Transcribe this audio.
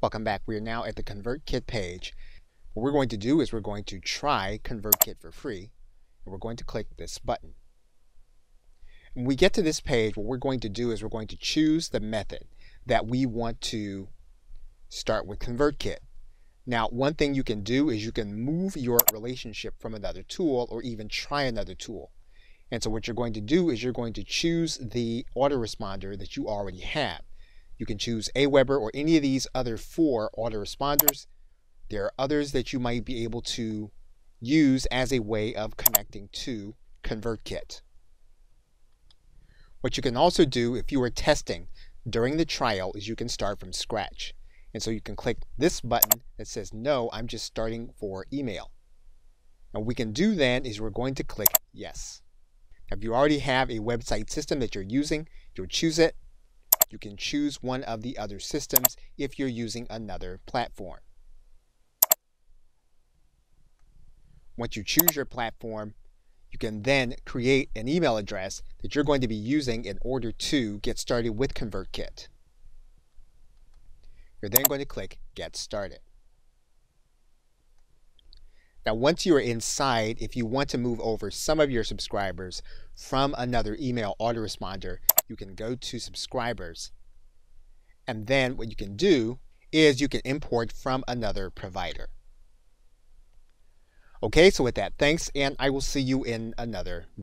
Welcome back. We are now at the ConvertKit page. What we're going to do is we're going to try ConvertKit for free, and we're going to click this button. When we get to this page, what we're going to do is we're going to choose the method that we want to start with ConvertKit. Now, one thing you can do is you can move your relationship from another tool or even try another tool. And so what you're going to do is you're going to choose the autoresponder that you already have. You can choose Aweber or any of these other 4 autoresponders. There are others that you might be able to use as a way of connecting to ConvertKit. What you can also do if you are testing during the trial is you can start from scratch. And so you can click this button that says, no, I'm just starting for email. And what we can do then is we're going to click yes. Now, if you already have a website system that you're using, you'll choose it. You can choose one of the other systems if you're using another platform. Once you choose your platform, you can then create an email address that you're going to be using in order to get started with ConvertKit. You're then going to click Get Started. Now, once you are inside, if you want to move over some of your subscribers from another email autoresponder, you can go to Subscribers. And then what you can do is you can import from another provider. Okay, so with that, thanks, and I will see you in another video.